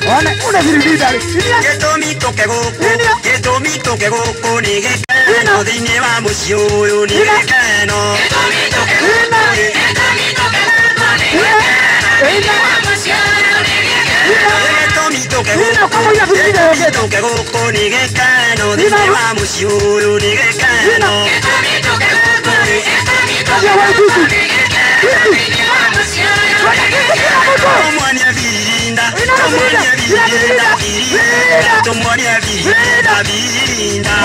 Una virilidad. Que tomito que goco, ni que cano, dine vamos yo, ni que cano. Que tomito que goco, ni que vamos yo, ni que cano. Que tomito que goco, ni que cano, dine vamos yo, ni que cano. Que tomito que goco, ni que vamos yo, como aña virinda, como aña virinda, virinda, como aña virinda, virinda.